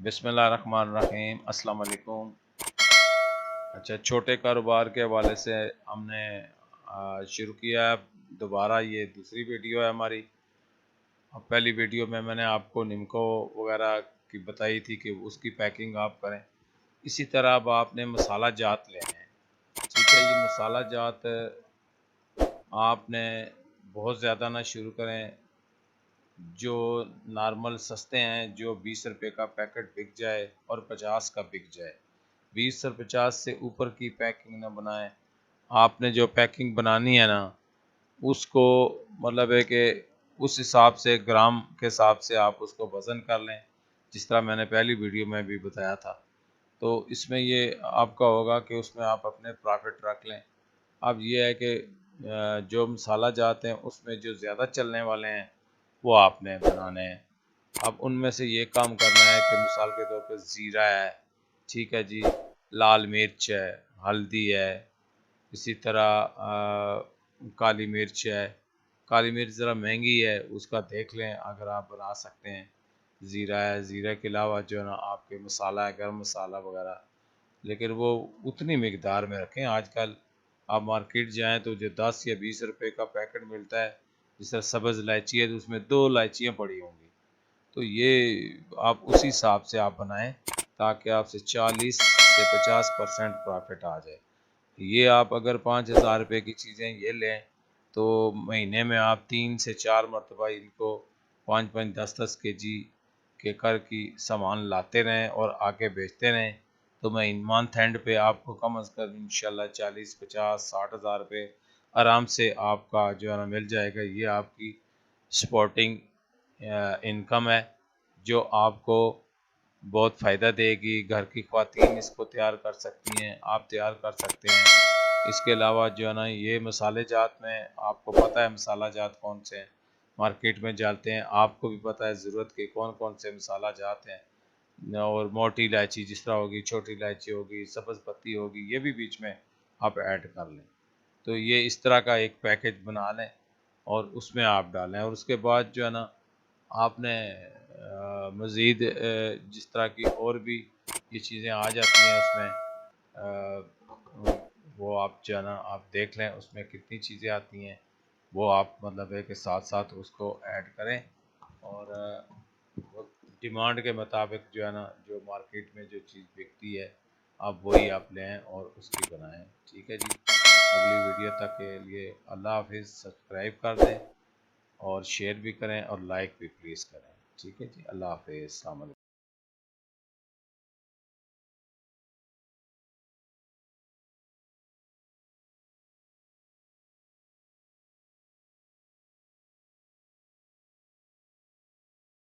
बिस्मिल्लाहिर्रहमानिर्रहीम। अस्सलाम वालेकुम। अच्छा, छोटे कारोबार के हवाले से हमने शुरू किया है दोबारा। ये दूसरी वीडियो है हमारी। अब पहली वीडियो में मैंने आपको निम्को वगैरह की बताई थी कि उसकी पैकिंग आप करें। इसी तरह अब आपने मसाला जात लेने हैं। ठीक है, ये मसाला जात आपने बहुत ज़्यादा ना शुरू करें। जो नॉर्मल सस्ते हैं, जो 20 रुपये का पैकेट बिक जाए और 50 का बिक जाए। 20 और 50 से ऊपर की पैकिंग ना बनाएं। आपने जो पैकिंग बनानी है ना, उसको मतलब है कि उस हिसाब से, ग्राम के हिसाब से आप उसको वज़न कर लें, जिस तरह मैंने पहली वीडियो में भी बताया था। तो इसमें ये आपका होगा कि उसमें आप अपने प्रॉफिट रख लें। अब ये है कि जो मसाला जाते हैं उसमें जो ज़्यादा चलने वाले हैं वो आपने बनाने हैं। अब उनमें से ये काम करना है कि मिसाल के तौर पे ज़ीरा है, ठीक है जी, लाल मिर्च है, हल्दी है, इसी तरह काली मिर्च है। काली मिर्च ज़रा महंगी है, उसका देख लें अगर आप बना सकते हैं। ज़ीरा है, ज़ीरा के अलावा जो है ना आपके मसाला है, गरम मसाला वगैरह, लेकिन वो उतनी मिकदार में रखें। आजकल आप मार्केट जाएँ तो जो 10 या 20 रुपए का पैकेट मिलता है, जिस तरह सब्ज़ इलायची है तो उसमें 2 इलायचियाँ पड़ी होंगी। तो ये आप उसी हिसाब से आप बनाएं ताकि आपसे 40 से 50% प्रॉफिट आ जाए। ये आप अगर 5,000 रुपये की चीज़ें ये लें तो महीने में आप 3 से 4 मरतबा इनको 5-5, 10-10 केजी के कर की सामान लाते रहें और आके बेचते रहें। तो मंथ एंड पे आपको कम अज़ कम इंशाल्लाह 40, 50, 60,000 रुपये आराम से आपका जो है ना मिल जाएगा। ये आपकी सपोर्टिंग इनकम है जो आपको बहुत फ़ायदा देगी। घर की ख़वातीन इसको तैयार कर सकती हैं, आप तैयार कर सकते हैं। इसके अलावा जो है ना ये मसाले जात में आपको पता है मसाला जात कौन से हैं, मार्केट में जाते हैं, आपको भी पता है ज़रूरत के कौन कौन से मसाला जात हैं। और मोटी इलायची जिस तरह होगी, छोटी इलायची होगी, सब्ज़ पत्ती होगी, ये भी बीच में आप ऐड कर लें। तो ये इस तरह का एक पैकेज बना लें और उसमें आप डालें। और उसके बाद जो है ना आपने मज़ीद जिस तरह की और भी ये चीज़ें आ जाती हैं उसमें, वो आप जो है ना आप देख लें उसमें कितनी चीज़ें आती हैं, वो आप मतलब है कि साथ साथ उसको ऐड करें। और डिमांड के मुताबिक जो है ना जो मार्केट में जो चीज़ बिकती है आप वही आप लें और उसकी बनाएं। ठीक है जी, अगली वीडियो तक के लिए अल्लाह हाफिज़। सब्सक्राइब कर दें और शेयर भी करें और लाइक भी प्लीज़ करें। ठीक है जी, अल्लाह हाफिज़। अस्सलाम वालेकुम।